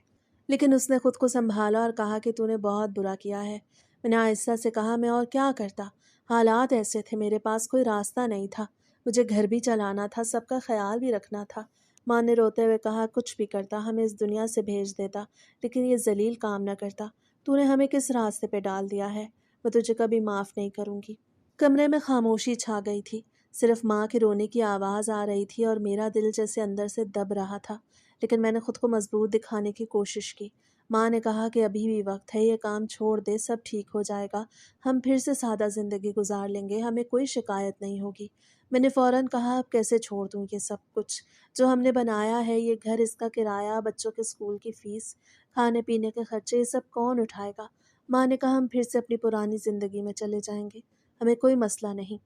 लेकिन उसने खुद को संभाला और कहा कि तूने बहुत बुरा किया है। मैंने आहिस्ता से कहा, मैं और क्या करता, हालात ऐसे थे, मेरे पास कोई रास्ता नहीं था। मुझे घर भी चलाना था, सबका ख्याल भी रखना था। माँ ने रोते हुए कहा, कुछ भी करता, हमें इस दुनिया से भेज देता, लेकिन ये जलील काम न करता। तूने हमें किस रास्ते पे डाल दिया है, मैं तुझे कभी माफ़ नहीं करूँगी। कमरे में खामोशी छा गई थी। सिर्फ माँ के रोने की आवाज़ आ रही थी और मेरा दिल जैसे अंदर से दब रहा था। लेकिन मैंने खुद को मजबूत दिखाने की कोशिश की। माँ ने कहा कि अभी भी वक्त है, ये काम छोड़ दे, सब ठीक हो जाएगा। हम फिर से सादा ज़िंदगी गुजार लेंगे, हमें कोई शिकायत नहीं होगी। मैंने फ़ौरन कहा, अब कैसे छोड़ दूँ ये सब कुछ जो हमने बनाया है, ये घर, इसका किराया, बच्चों के स्कूल की फ़ीस, खाने पीने के खर्चे, ये सब कौन उठाएगा? माँ ने कहा, हम फिर से अपनी पुरानी ज़िंदगी में चले जाएंगे, हमें कोई मसला नहीं।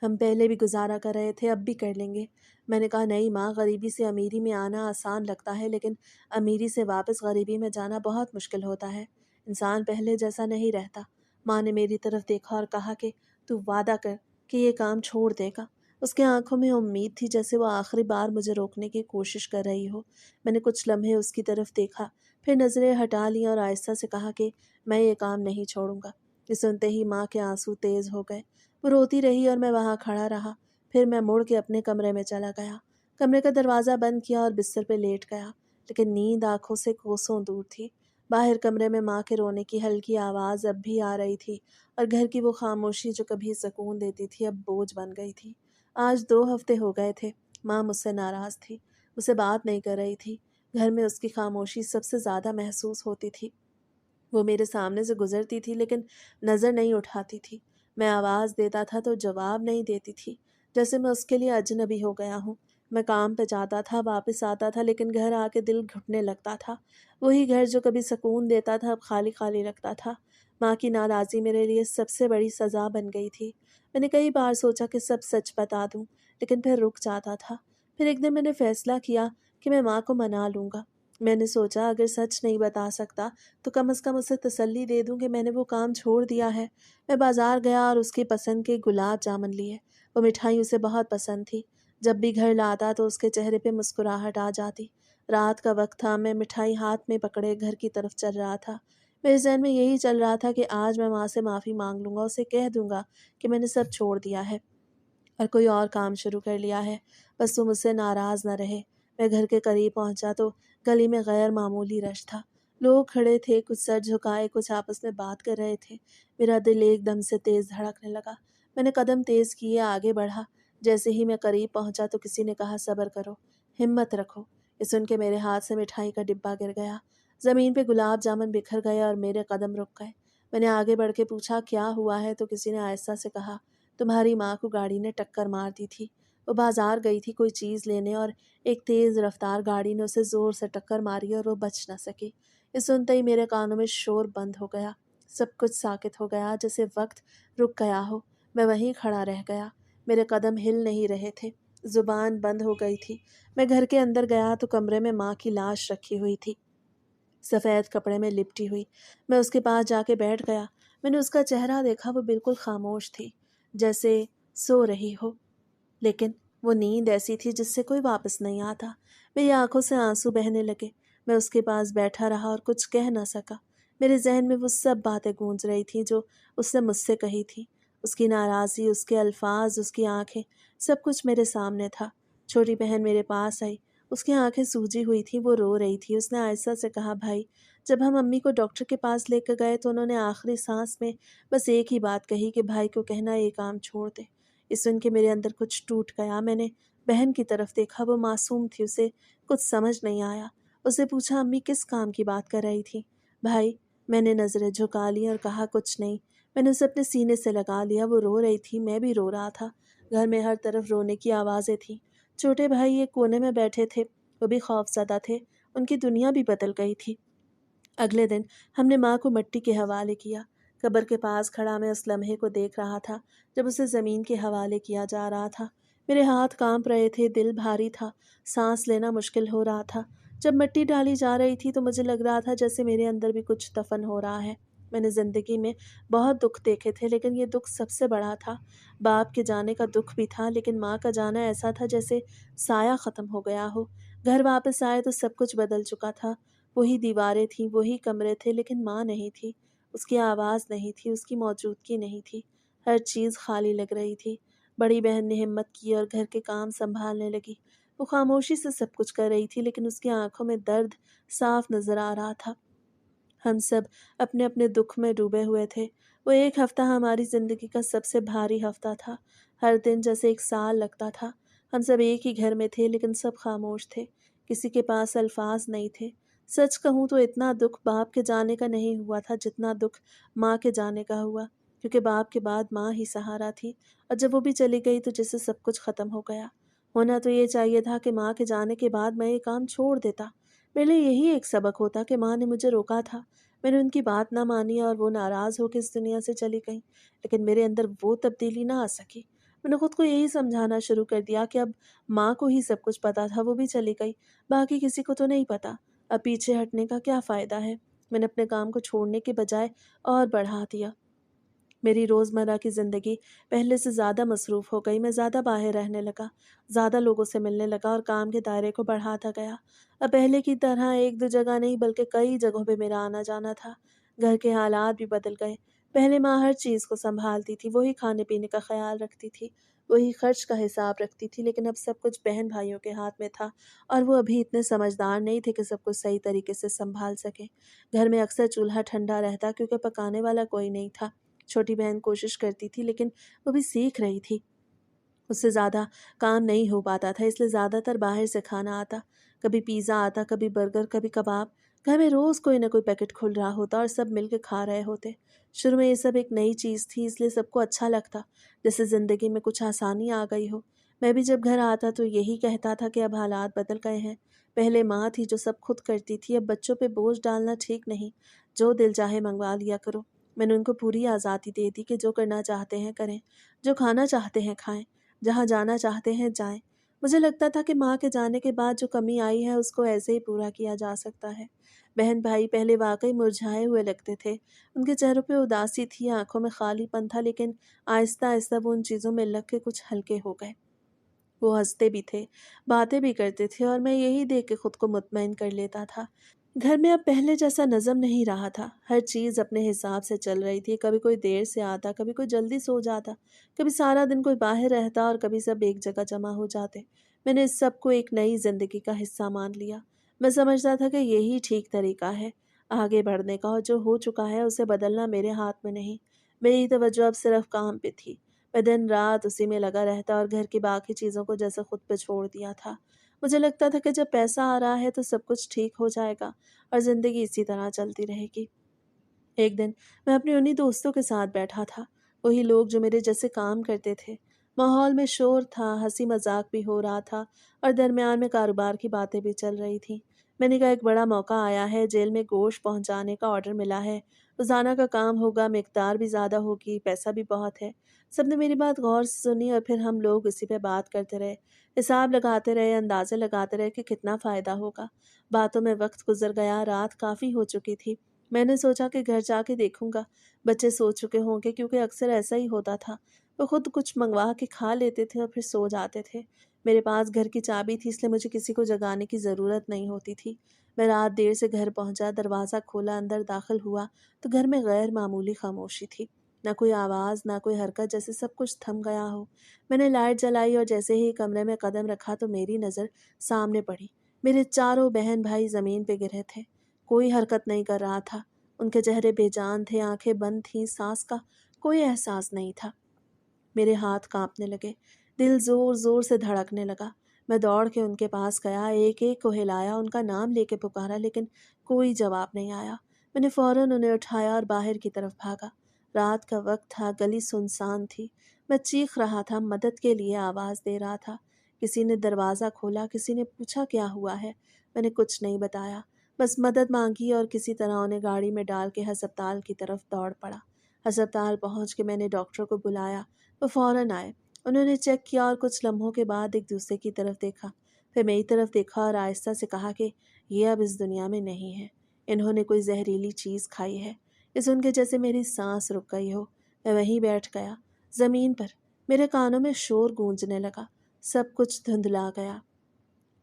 हम पहले भी गुज़ारा कर रहे थे, अब भी कर लेंगे। मैंने कहा, नहीं माँ, गरीबी से अमीरी में आना आसान लगता है, लेकिन अमीरी से वापस गरीबी में जाना बहुत मुश्किल होता है। इंसान पहले जैसा नहीं रहता। माँ ने मेरी तरफ देखा और कहा कि तू वादा कर कि ये काम छोड़ देगा। उसकी आंखों में उम्मीद थी, जैसे वो आखिरी बार मुझे रोकने की कोशिश कर रही हो। मैंने कुछ लम्हे उसकी तरफ देखा, फिर नज़रें हटा ली और आहिस्ता से कहा कि मैं ये काम नहीं छोड़ूंगा। ये सुनते ही माँ के आंसू तेज़ हो गए। वो रोती रही और मैं वहाँ खड़ा रहा। फिर मैं मुड़ के अपने कमरे में चला गया। कमरे का दरवाज़ा बंद किया और बिस्तर पे लेट गया, लेकिन नींद आंखों से कोसों दूर थी। बाहर कमरे में माँ के रोने की हल्की आवाज़ अब भी आ रही थी और घर की वो खामोशी जो कभी सुकून देती थी अब बोझ बन गई थी। आज 2 हफ्ते हो गए थे। माँ मुझसे नाराज़ थी, मुझसे बात नहीं कर रही थी। घर में उसकी खामोशी सबसे ज़्यादा महसूस होती थी। वो मेरे सामने से गुजरती थी लेकिन नज़र नहीं उठाती थी। मैं आवाज़ देता था तो जवाब नहीं देती थी, जैसे मैं उसके लिए अजनबी हो गया हूँ। मैं काम पे जाता था, वापस आता था, लेकिन घर आके दिल घुटने लगता था। वही घर जो कभी सुकून देता था अब खाली खाली लगता था। माँ की नाराज़ी मेरे लिए सबसे बड़ी सज़ा बन गई थी। मैंने कई बार सोचा कि सब सच बता दूँ, लेकिन फिर रुक जाता था। फिर एक दिन मैंने फैसला किया कि मैं माँ को मना लूँगा। मैंने सोचा, अगर सच नहीं बता सकता तो कम से कम उसे तसल्ली दे दूं कि मैंने वो काम छोड़ दिया है। मैं बाजार गया और उसकी पसंद के गुलाब जामुन लिए। वो मिठाई उसे बहुत पसंद थी। जब भी घर लाता तो उसके चेहरे पे मुस्कुराहट आ जाती। रात का वक्त था, मैं मिठाई हाथ में पकड़े घर की तरफ चल रहा था। मेरे ज़हन में यही चल रहा था कि आज मैं माँ से माफ़ी माँग लूँगा, उसे कह दूँगा कि मैंने सब छोड़ दिया है और कोई और काम शुरू कर लिया है, बस वो मुझसे नाराज़ ना रहे। मैं घर के करीब पहुंचा तो गली में गैर मामूली रश था। लोग खड़े थे, कुछ सर झुकाए, कुछ आपस में बात कर रहे थे। मेरा दिल एकदम से तेज़ धड़कने लगा। मैंने कदम तेज़ किए, आगे बढ़ा। जैसे ही मैं करीब पहुंचा तो किसी ने कहा, सब्र करो, हिम्मत रखो। ये सुन के मेरे हाथ से मिठाई का डिब्बा गिर गया। ज़मीन पे गुलाब जामुन बिखर गए और मेरे कदम रुक गए। मैंने आगे बढ़ के पूछा, क्या हुआ है? तो किसी ने आहिस्ता से कहा, तुम्हारी माँ को गाड़ी ने टक्कर मार दी थी। वो बाजार गई थी कोई चीज़ लेने और एक तेज़ रफ्तार गाड़ी ने उसे ज़ोर से टक्कर मारी और वो बच न सकी। ये सुनते ही मेरे कानों में शोर बंद हो गया। सब कुछ साकित हो गया, जैसे वक्त रुक गया हो। मैं वहीं खड़ा रह गया। मेरे कदम हिल नहीं रहे थे। ज़ुबान बंद हो गई थी। मैं घर के अंदर गया तो कमरे में माँ की लाश रखी हुई थी, सफ़ेद कपड़े में लिपटी हुई। मैं उसके पास जाके बैठ गया। मैंने उसका चेहरा देखा, वो बिल्कुल खामोश थी, जैसे सो रही हो। लेकिन वो नींद ऐसी थी जिससे कोई वापस नहीं आता। मेरी आंखों से आंसू बहने लगे। मैं उसके पास बैठा रहा और कुछ कह ना सका। मेरे जहन में वो सब बातें गूंज रही थीं जो उसने मुझसे कही थी। उसकी नाराज़ी, उसके अल्फाज, उसकी आंखें, सब कुछ मेरे सामने था। छोटी बहन मेरे पास आई। उसकी आंखें सूजी हुई थी, वो रो रही थी। उसने आयशा से कहा, भाई, जब हम अम्मी को डॉक्टर के पास लेकर गए तो उन्होंने आखिरी सांस में बस एक ही बात कही कि भाई को कहना ये काम छोड़ दे। ये सुन के मेरे अंदर कुछ टूट गया। मैंने बहन की तरफ देखा, वो मासूम थी, उसे कुछ समझ नहीं आया। उसे पूछा, अम्मी किस काम की बात कर रही थी? भाई, मैंने नज़रें झुका ली और कहा, कुछ नहीं। मैंने उसे अपने सीने से लगा लिया। वो रो रही थी, मैं भी रो रहा था। घर में हर तरफ रोने की आवाज़ें थीं। छोटे भाई एक कोने में बैठे थे, वो भी खौफज़दा थे। उनकी दुनिया भी बदल गई थी। अगले दिन हमने माँ को मिट्टी के हवाले किया। कब्र के पास खड़ा मैं उस लम्हे को देख रहा था जब उसे ज़मीन के हवाले किया जा रहा था। मेरे हाथ कांप रहे थे, दिल भारी था, सांस लेना मुश्किल हो रहा था। जब मिट्टी डाली जा रही थी तो मुझे लग रहा था जैसे मेरे अंदर भी कुछ दफन हो रहा है। मैंने ज़िंदगी में बहुत दुख देखे थे, लेकिन ये दुख सबसे बड़ा था। बाप के जाने का दुख भी था, लेकिन माँ का जाना ऐसा था जैसे साया ख़त्म हो गया हो। घर वापस आए तो सब कुछ बदल चुका था। वही दीवारें थीं, वही कमरे थे, लेकिन माँ नहीं थी। उसकी आवाज़ नहीं थी, उसकी मौजूदगी नहीं थी। हर चीज़ खाली लग रही थी। बड़ी बहन ने हिम्मत की और घर के काम संभालने लगी। वो खामोशी से सब कुछ कर रही थी, लेकिन उसकी आंखों में दर्द साफ नजर आ रहा था। हम सब अपने अपने दुख में डूबे हुए थे। वो एक हफ्ता हमारी ज़िंदगी का सबसे भारी हफ्ता था। हर दिन जैसे एक साल लगता था। हम सब एक ही घर में थे, लेकिन सब खामोश थे। किसी के पास अल्फाज नहीं थे। सच कहूँ तो इतना दुख बाप के जाने का नहीं हुआ था जितना दुख माँ के जाने का हुआ, क्योंकि बाप के बाद माँ ही सहारा थी। और जब वो भी चली गई तो जैसे सब कुछ ख़त्म हो गया। होना तो ये चाहिए था कि माँ के जाने के बाद मैं ये काम छोड़ देता। मेरे लिए यही एक सबक होता कि माँ ने मुझे रोका था। मैंने उनकी बात ना मानी और वो नाराज़ होकर इस दुनिया से चली गई। लेकिन मेरे अंदर वो तब्दीली ना आ सकी। मैंने खुद को यही समझाना शुरू कर दिया कि अब माँ को ही सब कुछ पता था, वो भी चली गई, बाकी किसी को तो नहीं पता। अब पीछे हटने का क्या फ़ायदा है? मैंने अपने काम को छोड़ने के बजाय और बढ़ा दिया। मेरी रोज़मर्रा की ज़िंदगी पहले से ज़्यादा मसरूफ़ हो गई। मैं ज़्यादा बाहर रहने लगा, ज़्यादा लोगों से मिलने लगा और काम के दायरे को बढ़ाता गया। अब पहले की तरह एक दो जगह नहीं, बल्कि कई जगहों पे मेरा आना जाना था। घर के हालात भी बदल गए। पहले माँ हर चीज़ को सँभालती थी, वही खाने पीने का ख़्याल रखती थी, वही खर्च का हिसाब रखती थी, लेकिन अब सब कुछ बहन भाइयों के हाथ में था और वो अभी इतने समझदार नहीं थे कि सब कुछ सही तरीके से सँभाल सकें। घर में अक्सर चूल्हा ठंडा रहता क्योंकि पकाने वाला कोई नहीं था। छोटी बहन कोशिश करती थी, लेकिन वो भी सीख रही थी। उससे ज़्यादा काम नहीं हो पाता था, इसलिए ज़्यादातर बाहर से खाना आता। कभी पिज़्ज़ा आता, कभी बर्गर, कभी कबाब। घर में रोज़ कोई ना कोई पैकेट खुल रहा होता और सब मिलके खा रहे होते। शुरू में ये सब एक नई चीज़ थी, इसलिए सबको अच्छा लगता, जैसे ज़िंदगी में कुछ आसानी आ गई हो। मैं भी जब घर आता तो यही कहता था कि अब हालात बदल गए हैं। पहले माँ थी जो सब खुद करती थी, अब बच्चों पे बोझ डालना ठीक नहीं। जो दिल चाहे मंगवा लिया करो। मैंने उनको पूरी आज़ादी दे दी कि जो करना चाहते हैं करें, जो खाना चाहते हैं खाएं, जहाँ जाना चाहते हैं जाएं। मुझे लगता था कि माँ के जाने के बाद जो कमी आई है उसको ऐसे ही पूरा किया जा सकता है। बहन भाई पहले वाकई मुरझाए हुए लगते थे। उनके चेहरों पे उदासी थी, आंखों में खालीपन था, लेकिन आहिस्ता आहिस्ता वो उन चीज़ों में लग के कुछ हल्के हो गए। वो हँसते भी थे, बातें भी करते थे और मैं यही देख के खुद को मुतमईन कर लेता था। घर में अब पहले जैसा नज़म नहीं रहा था। हर चीज़ अपने हिसाब से चल रही थी। कभी कोई देर से आता, कभी कोई जल्दी सो जाता, कभी सारा दिन कोई बाहर रहता और कभी सब एक जगह जमा हो जाते। मैंने इस सब को एक नई ज़िंदगी का हिस्सा मान लिया। मैं समझता था कि यही ठीक तरीका है आगे बढ़ने का, और जो हो चुका है उसे बदलना मेरे हाथ में नहीं। मेरी तवज्जो अब सिर्फ काम पे थी। मैं दिन रात उसी में लगा रहता और घर की बाकी चीज़ों को जैसे खुद पे छोड़ दिया था। मुझे लगता था कि जब पैसा आ रहा है तो सब कुछ ठीक हो जाएगा और ज़िंदगी इसी तरह चलती रहेगी। एक दिन मैं अपने उन्हीं दोस्तों के साथ बैठा था, वही लोग जो मेरे जैसे काम करते थे। माहौल में शोर था, हंसी मजाक भी हो रहा था और दरमियान में कारोबार की बातें भी चल रही थी। मैंने कहा, एक बड़ा मौका आया है, जेल में गोश्त पहुंचाने का ऑर्डर मिला है। रोजाना का काम होगा, मिकदार भी ज़्यादा होगी, पैसा भी बहुत है। सबने मेरी बात गौर से सुनी और फिर हम लोग इसी पे बात करते रहे, हिसाब लगाते रहे, अंदाजे लगाते रहे कि कितना फ़ायदा होगा। बातों में वक्त गुजर गया, रात काफ़ी हो चुकी थी। मैंने सोचा कि घर जाके देखूंगा, बच्चे सो चुके होंगे, क्योंकि अक्सर ऐसा ही होता था। वो खुद कुछ मंगवा के खा लेते थे और फिर सो जाते थे। मेरे पास घर की चाबी थी, इसलिए मुझे किसी को जगाने की ज़रूरत नहीं होती थी। मैं रात देर से घर पहुंचा, दरवाज़ा खोला, अंदर दाखिल हुआ तो घर में गैर मामूली खामोशी थी। ना कोई आवाज़, ना कोई हरकत, जैसे सब कुछ थम गया हो। मैंने लाइट जलाई और जैसे ही कमरे में कदम रखा तो मेरी नज़र सामने पड़ी। मेरे चारों बहन भाई ज़मीन पे गिरे थे। कोई हरकत नहीं कर रहा था। उनके चेहरे बेजान थे, आंखें बंद थीं, सांस का कोई एहसास नहीं था। मेरे हाथ कांपने लगे, दिल जोर जोर से धड़कने लगा। मैं दौड़ के उनके पास गया, एक एक को हिलाया, उनका नाम लेके पुकारा, लेकिन कोई जवाब नहीं आया। मैंने फौरन उन्हें उठाया और बाहर की तरफ भागा। रात का वक्त था, गली सुनसान थी। मैं चीख रहा था, मदद के लिए आवाज़ दे रहा था। किसी ने दरवाज़ा खोला, किसी ने पूछा क्या हुआ है। मैंने कुछ नहीं बताया, बस मदद मांगी और किसी तरह उन्हें गाड़ी में डाल के अस्पताल की तरफ दौड़ पड़ा। अस्पताल पहुंच के मैंने डॉक्टर को बुलाया। वो फौरन आए। उन्होंने चेक किया और कुछ लम्हों के बाद एक दूसरे की तरफ देखा, फिर मेरी तरफ देखा और आहिस्ता से कहा कि ये अब इस दुनिया में नहीं है। इन्होंने कोई जहरीली चीज़ खाई है। ये सुन के जैसे मेरी सांस रुक गई हो। मैं वहीं बैठ गया, ज़मीन पर। मेरे कानों में शोर गूंजने लगा, सब कुछ धुंधला गया।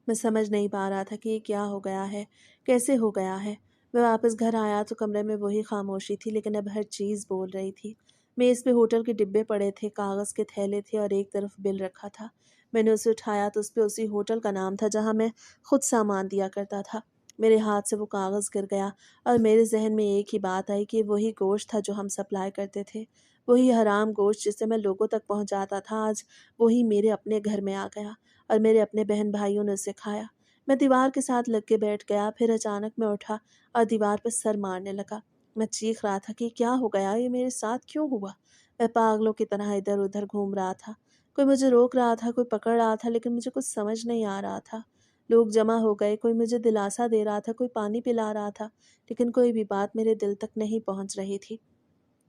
मैं समझ नहीं पा रहा था कि ये क्या हो गया है, कैसे हो गया है। मैं वापस घर आया तो कमरे में वही खामोशी थी, लेकिन अब हर चीज़ बोल रही थी। मेज़ पे होटल के डिब्बे पड़े थे, कागज़ के थैले थे और एक तरफ बिल रखा था। मैंने उसे उठाया तो उस पे उसी होटल का नाम था जहाँ मैं खुद सामान दिया करता था। मेरे हाथ से वो कागज़ गिर गया और मेरे जहन में एक ही बात आई कि वही गोश्त था जो हम सप्लाई करते थे। वही हराम गोश्त जिसे मैं लोगों तक पहुँचाता था, आज वही मेरे अपने घर में आ गया और मेरे अपने बहन भाइयों ने उसे खाया। मैं दीवार के साथ लग के बैठ गया, फिर अचानक मैं उठा और दीवार पर सर मारने लगा। मैं चीख रहा था कि क्या हो गया, ये मेरे साथ क्यों हुआ। मैं पागलों की तरह इधर उधर घूम रहा था। कोई मुझे रोक रहा था, कोई पकड़ रहा था, लेकिन मुझे कुछ समझ नहीं आ रहा था। लोग जमा हो गए, कोई मुझे दिलासा दे रहा था, कोई पानी पिला रहा था, लेकिन कोई भी बात मेरे दिल तक नहीं पहुंच रही थी,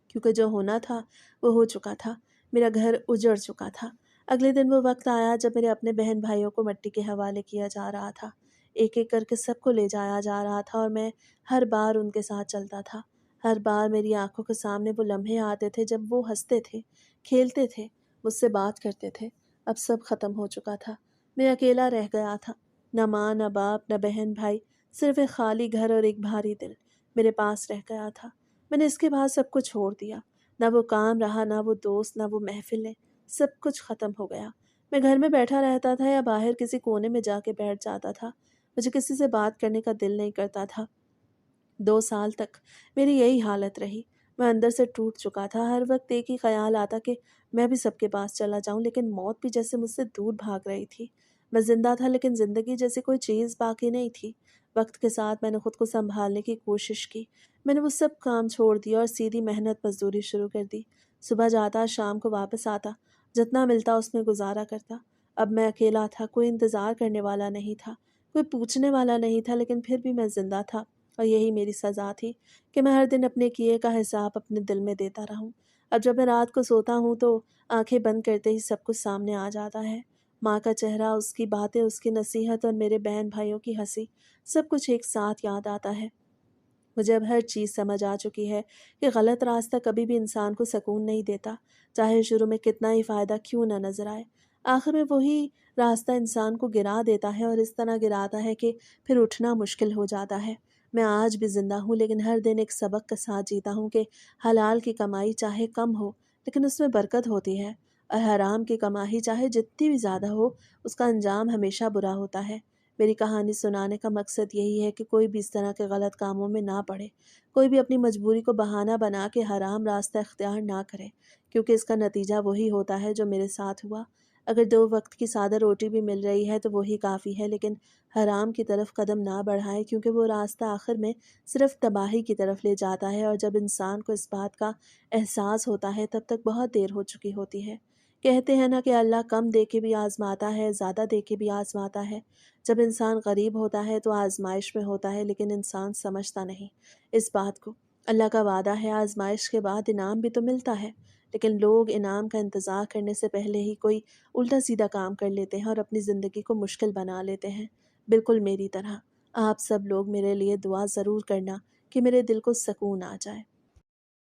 क्योंकि जो होना था वो हो चुका था। मेरा घर उजड़ चुका था। अगले दिन वो वक्त आया जब मेरे अपने बहन भाइयों को मिट्टी के हवाले किया जा रहा था। एक एक करके सबको ले जाया जा रहा था और मैं हर बार उनके साथ चलता था। हर बार मेरी आंखों के सामने वो लम्हे आते थे जब वो हंसते थे, खेलते थे, मुझसे बात करते थे। अब सब खत्म हो चुका था। मैं अकेला रह गया था। न माँ, न बाप, न बहन भाई, सिर्फ एक खाली घर और एक भारी दिल मेरे पास रह गया था। मैंने इसके बाद सब कुछ छोड़ दिया। ना वो काम रहा, ना वो दोस्त, ना वो महफिलें। सब कुछ ख़त्म हो गया। मैं घर में बैठा रहता था या बाहर किसी कोने में जाके बैठ जाता था। मुझे किसी से बात करने का दिल नहीं करता था। 2 साल तक मेरी यही हालत रही। मैं अंदर से टूट चुका था। हर वक्त एक ही ख्याल आता कि मैं भी सबके पास चला जाऊं, लेकिन मौत भी जैसे मुझसे दूर भाग रही थी। मैं जिंदा था, लेकिन जिंदगी जैसी कोई चीज़ बाकी नहीं थी। वक्त के साथ मैंने खुद को संभालने की कोशिश की। मैंने वो सब काम छोड़ दिया और सीधी मेहनत मजदूरी शुरू कर दी। सुबह जाता, शाम को वापस आता, जितना मिलता उसमें गुजारा करता। अब मैं अकेला था, कोई इंतज़ार करने वाला नहीं था, कोई पूछने वाला नहीं था, लेकिन फिर भी मैं जिंदा था। और यही मेरी सज़ा थी कि मैं हर दिन अपने किए का हिसाब अपने दिल में देता रहूं। अब जब मैं रात को सोता हूँ तो आंखें बंद करते ही सब कुछ सामने आ जाता है। माँ का चेहरा, उसकी बातें, उसकी नसीहत और मेरे बहन भाइयों की हंसी, सब कुछ एक साथ याद आता है। मुझे अब हर चीज़ समझ आ चुकी है कि गलत रास्ता कभी भी इंसान को सुकून नहीं देता, चाहे शुरू में कितना ही फ़ायदा क्यों न नज़र आए। آخر میں وہی راستہ انسان کو گرا دیتا ہے اور اس طرح گراتا ہے کہ پھر اٹھنا مشکل ہو جاتا ہے۔ میں آج بھی زندہ ہوں، لیکن ہر دن ایک سبق کے ساتھ جیتا ہوں کہ حلال کی کمائی چاہے کم ہو لیکن اس میں برکت ہوتی ہے، اور حرام کی کمائی چاہے جتنی بھی زیادہ ہو اس کا انجام ہمیشہ برا ہوتا ہے۔ میری کہانی سنانے کا مقصد یہی ہے کہ کوئی بھی اس طرح کے غلط کاموں میں نہ پڑے، کوئی بھی اپنی مجبوری کو بہانہ بنا کے حرام راستہ اختیار نہ کرے، کیونکہ اس کا نتیجہ وہی ہوتا ہے جو میرے ساتھ ہوا۔ اگر 2 وقت کی سادہ روٹی بھی مل رہی ہے تو وہی کافی ہے، لیکن حرام کی طرف قدم نہ بڑھائے، کیونکہ وہ راستہ آخر میں صرف تباہی کی طرف لے جاتا ہے، اور جب انسان کو اس بات کا احساس ہوتا ہے تب تک بہت دیر ہو چکی ہوتی ہے۔ کہتے ہیں نا کہ اللہ کم دے کے بھی آزماتا ہے، زیادہ دے کے بھی آزماتا ہے۔ جب انسان غریب ہوتا ہے تو آزمائش میں ہوتا ہے، لیکن انسان سمجھتا نہیں اس بات کو۔ اللہ کا وعدہ ہے آزمائش کے بعد انعام بھی تو ملتا ہے، لیکن لوگ انعام کا انتظار کرنے سے پہلے ہی کوئی الٹا سیدھا کام کر لیتے ہیں اور اپنی زندگی کو مشکل بنا لیتے ہیں، بالکل میری طرح۔ آپ سب لوگ میرے لیے دعا ضرور کرنا کہ میرے دل کو سکون آ جائے۔